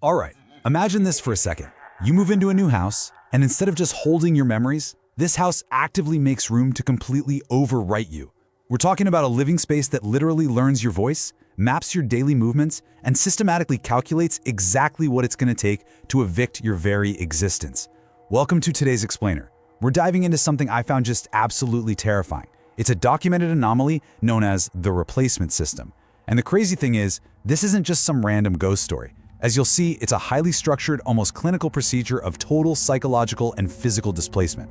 All right, imagine this for a second. You move into a new house, and instead of just holding your memories, this house actively makes room to completely overwrite you. We're talking about a living space that literally learns your voice, maps your daily movements, and systematically calculates exactly what it's going to take to evict your very existence. Welcome to today's Explainer. We're diving into something I found just absolutely terrifying. It's a documented anomaly known as the replacement system. And the crazy thing is, this isn't just some random ghost story. As you'll see, it's a highly structured, almost clinical procedure of total psychological and physical displacement.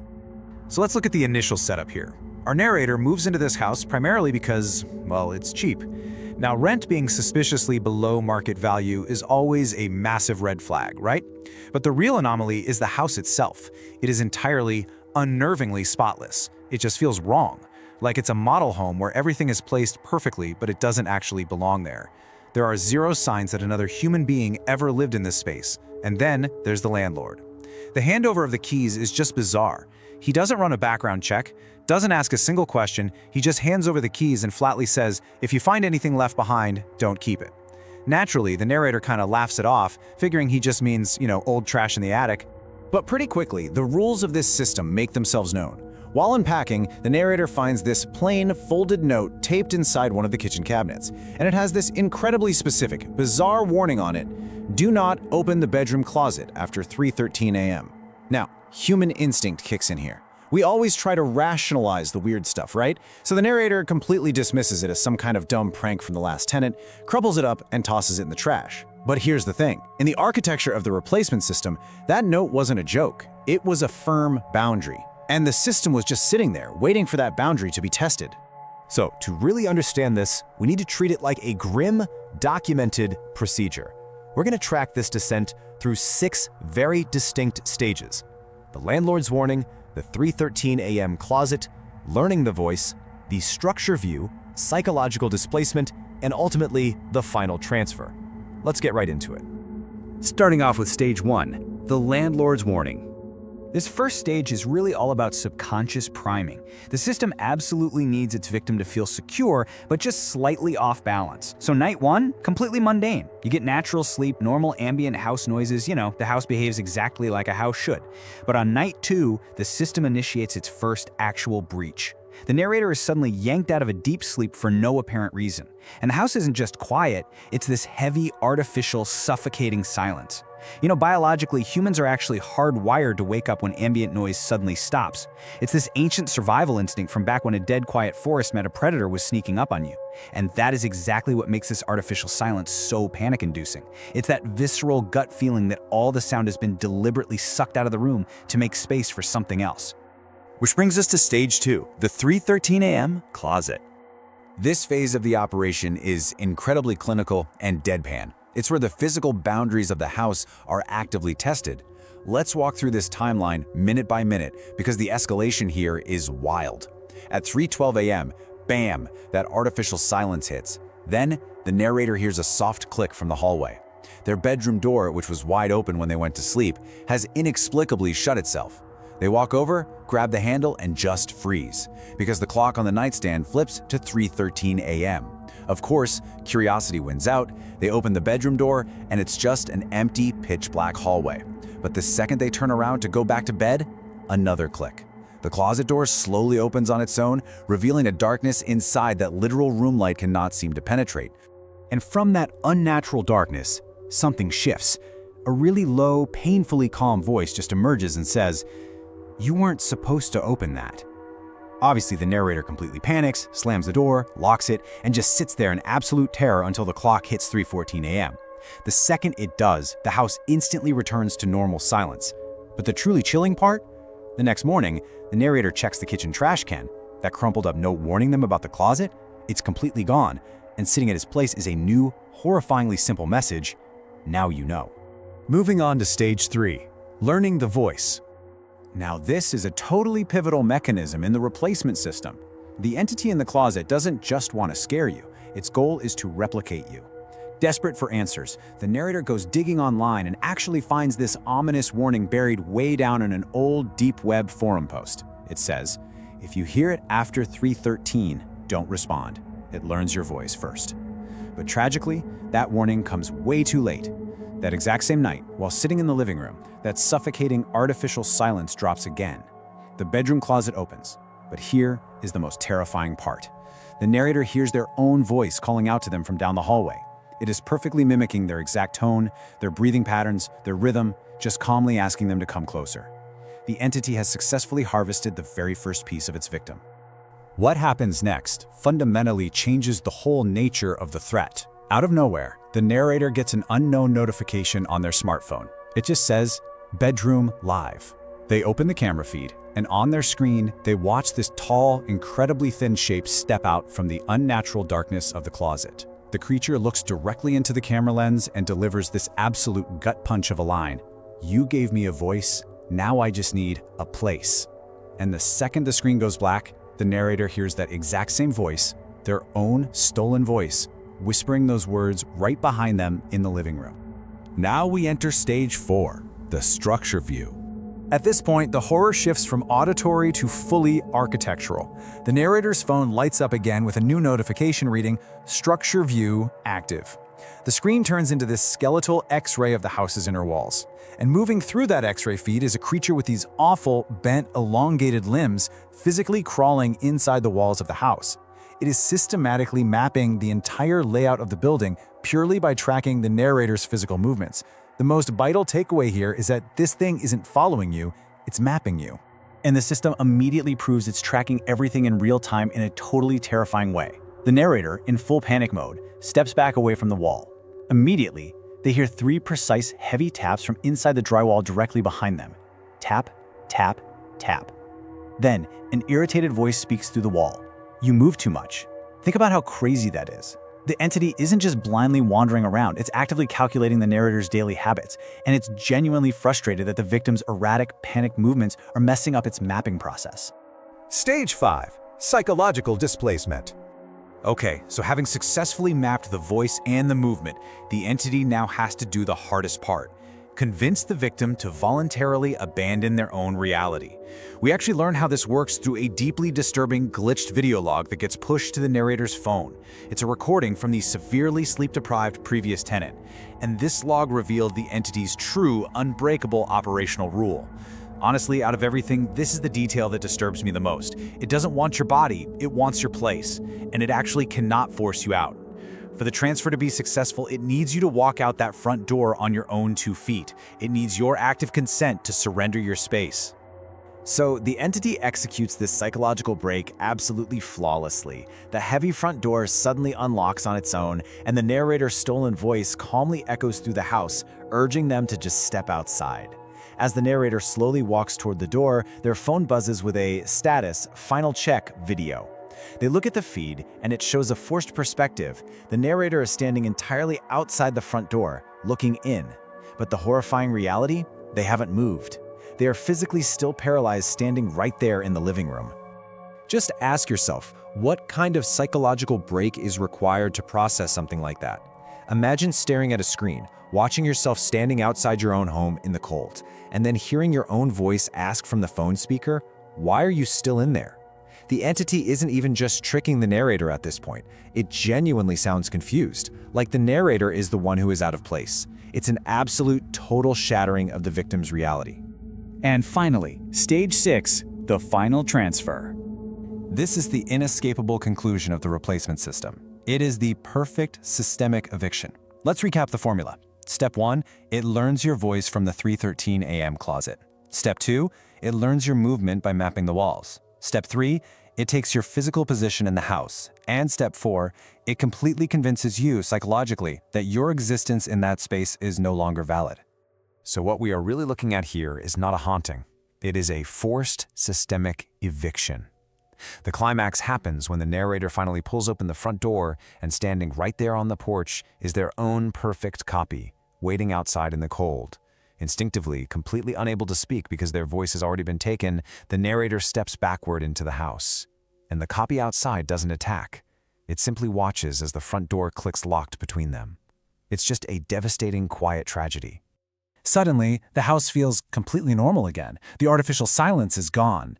So let's look at the initial setup here. Our narrator moves into this house primarily because, well, it's cheap. Now, rent being suspiciously below market value is always a massive red flag, right? But the real anomaly is the house itself. It is entirely, unnervingly spotless. It just feels wrong. Like it's a model home where everything is placed perfectly, but it doesn't actually belong there. There are zero signs that another human being ever lived in this space. And then there's the landlord. The handover of the keys is just bizarre. He doesn't run a background check, doesn't ask a single question, he just hands over the keys and flatly says, if you find anything left behind, don't keep it. Naturally, the narrator kind of laughs it off, figuring he just means, old trash in the attic. But pretty quickly, the rules of this system make themselves known. While unpacking, the narrator finds this plain, folded note taped inside one of the kitchen cabinets, and it has this incredibly specific, bizarre warning on it: do not open the bedroom closet after 3:13 a.m. Now, human instinct kicks in here. We always try to rationalize the weird stuff, right? So the narrator completely dismisses it as some kind of dumb prank from the last tenant, crumples it up, and tosses it in the trash. But here's the thing. In the architecture of the replacement system, that note wasn't a joke. It was a firm boundary. And the system was just sitting there, waiting for that boundary to be tested. So, to really understand this, we need to treat it like a grim, documented procedure. We're going to track this descent through 6 very distinct stages: the landlord's warning, the 3:13 a.m. closet, learning the voice, the structure view, psychological displacement, and ultimately, the final transfer. Let's get right into it. Starting off with stage 1, the landlord's warning. This first stage is really all about subconscious priming. The system absolutely needs its victim to feel secure, but just slightly off balance. So night 1, completely mundane. You get natural sleep, normal ambient house noises, the house behaves exactly like a house should. But on night 2, the system initiates its first actual breach. The narrator is suddenly yanked out of a deep sleep for no apparent reason. And the house isn't just quiet, it's this heavy, artificial, suffocating silence. Biologically, humans are actually hardwired to wake up when ambient noise suddenly stops. It's this ancient survival instinct from back when a dead, quiet forest meant a predator was sneaking up on you. And that is exactly what makes this artificial silence so panic-inducing. It's that visceral gut feeling that all the sound has been deliberately sucked out of the room to make space for something else. Which brings us to stage 2, the 3:13 a.m. closet. This phase of the operation is incredibly clinical and deadpan. It's where the physical boundaries of the house are actively tested. Let's walk through this timeline minute by minute because the escalation here is wild. At 3:12 a.m., bam, that artificial silence hits. Then, the narrator hears a soft click from the hallway. Their bedroom door, which was wide open when they went to sleep, has inexplicably shut itself. They walk over, grab the handle, and just freeze, because the clock on the nightstand flips to 3:13 a.m. Of course, curiosity wins out. They open the bedroom door, and it's just an empty, pitch-black hallway. But the second they turn around to go back to bed, another click. The closet door slowly opens on its own, revealing a darkness inside that literal room light cannot seem to penetrate. And from that unnatural darkness, something shifts. A really low, painfully calm voice just emerges and says, "You weren't supposed to open that." Obviously, the narrator completely panics, slams the door, locks it, and just sits there in absolute terror until the clock hits 3:14 a.m. The second it does, the house instantly returns to normal silence. But the truly chilling part? The next morning, the narrator checks the kitchen trash can. That crumpled up note warning them about the closet? It's completely gone, and sitting at its place is a new, horrifyingly simple message: now you know. Moving on to stage 3, learning the voice. Now, this is a totally pivotal mechanism in the replacement system. The entity in the closet doesn't just want to scare you. Its goal is to replicate you. Desperate for answers, the narrator goes digging online and actually finds this ominous warning buried way down in an old deep web forum post. It says, if you hear it after 3:13, don't respond. It learns your voice first. But tragically, that warning comes way too late. That exact same night, while sitting in the living room, that suffocating artificial silence drops again. The bedroom closet opens, but here is the most terrifying part. The narrator hears their own voice calling out to them from down the hallway. It is perfectly mimicking their exact tone, their breathing patterns, their rhythm, just calmly asking them to come closer. The entity has successfully harvested the very first piece of its victim. What happens next fundamentally changes the whole nature of the threat. Out of nowhere, the narrator gets an unknown notification on their smartphone. It just says, "Bedroom Live." They open the camera feed, and on their screen, they watch this tall, incredibly thin shape step out from the unnatural darkness of the closet. The creature looks directly into the camera lens and delivers this absolute gut punch of a line. "You gave me a voice, now I just need a place." And the second the screen goes black, the narrator hears that exact same voice, their own stolen voice, whispering those words right behind them in the living room. Now we enter stage 4, the structure view. At this point, the horror shifts from auditory to fully architectural. The narrator's phone lights up again with a new notification reading, "Structure view active." The screen turns into this skeletal X-ray of the house's inner walls. And moving through that X-ray feed is a creature with these awful, bent, elongated limbs physically crawling inside the walls of the house. It is systematically mapping the entire layout of the building purely by tracking the narrator's physical movements. The most vital takeaway here is that this thing isn't following you, it's mapping you. And the system immediately proves it's tracking everything in real time in a totally terrifying way. The narrator, in full panic mode, steps back away from the wall. Immediately, they hear 3 precise, heavy taps from inside the drywall directly behind them. Tap, tap, tap. Then, an irritated voice speaks through the wall. "You move too much." Think about how crazy that is. The entity isn't just blindly wandering around, it's actively calculating the narrator's daily habits, and it's genuinely frustrated that the victim's erratic, panicked movements are messing up its mapping process. Stage 5, psychological displacement. Okay, so having successfully mapped the voice and the movement, the entity now has to do the hardest part: convince the victim to voluntarily abandon their own reality. We actually learn how this works through a deeply disturbing glitched video log that gets pushed to the narrator's phone. It's a recording from the severely sleep-deprived previous tenant, and this log revealed the entity's true, unbreakable operational rule. Honestly, out of everything, this is the detail that disturbs me the most. It doesn't want your body, it wants your place, and it actually cannot force you out. For the transfer to be successful, it needs you to walk out that front door on your own 2 feet. It needs your active consent to surrender your space. So the entity executes this psychological break absolutely flawlessly. The heavy front door suddenly unlocks on its own, and the narrator's stolen voice calmly echoes through the house, urging them to just step outside. As the narrator slowly walks toward the door, their phone buzzes with a status, final check video. They look at the feed, and it shows a forced perspective. The narrator is standing entirely outside the front door, looking in. But the horrifying reality? They haven't moved. They are physically still paralyzed, standing right there in the living room. Just ask yourself, what kind of psychological break is required to process something like that? Imagine staring at a screen, watching yourself standing outside your own home in the cold, and then hearing your own voice ask from the phone speaker, "Why are you still in there?" The entity isn't even just tricking the narrator at this point. It genuinely sounds confused, like the narrator is the one who is out of place. It's an absolute total shattering of the victim's reality. And finally, stage 6, the final transfer. This is the inescapable conclusion of the replacement system. It is the perfect systemic eviction. Let's recap the formula. Step 1, it learns your voice from the 3:13 a.m. closet. Step 2, it learns your movement by mapping the walls. Step 3, it takes your physical position in the house. And step 4, it completely convinces you psychologically that your existence in that space is no longer valid. So what we are really looking at here is not a haunting. It is a forced systemic eviction. The climax happens when the narrator finally pulls open the front door, and standing right there on the porch is their own perfect copy, waiting outside in the cold. Instinctively, completely unable to speak because their voice has already been taken, the narrator steps backward into the house. And the copy outside doesn't attack. It simply watches as the front door clicks locked between them. It's just a devastating, quiet tragedy. Suddenly, the house feels completely normal again. The artificial silence is gone.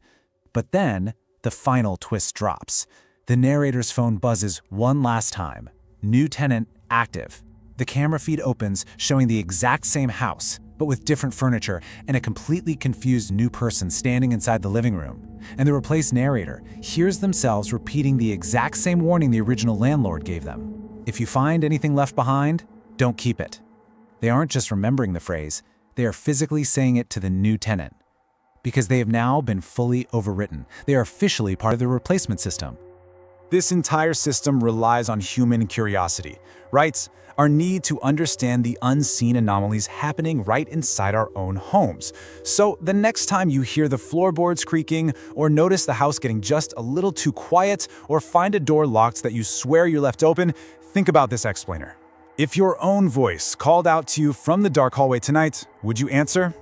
But then, the final twist drops. The narrator's phone buzzes one last time. New tenant active. The camera feed opens, showing the exact same house, but with different furniture and a completely confused new person standing inside the living room. And the replaced narrator hears themselves repeating the exact same warning the original landlord gave them. If you find anything left behind, don't keep it. They aren't just remembering the phrase, they are physically saying it to the new tenant. Because they have now been fully overwritten. They are officially part of the replacement system. This entire system relies on human curiosity, right? Our need to understand the unseen anomalies happening right inside our own homes. So the next time you hear the floorboards creaking, or notice the house getting just a little too quiet, or find a door locked that you swear you left open, think about this explainer. If your own voice called out to you from the dark hallway tonight, would you answer?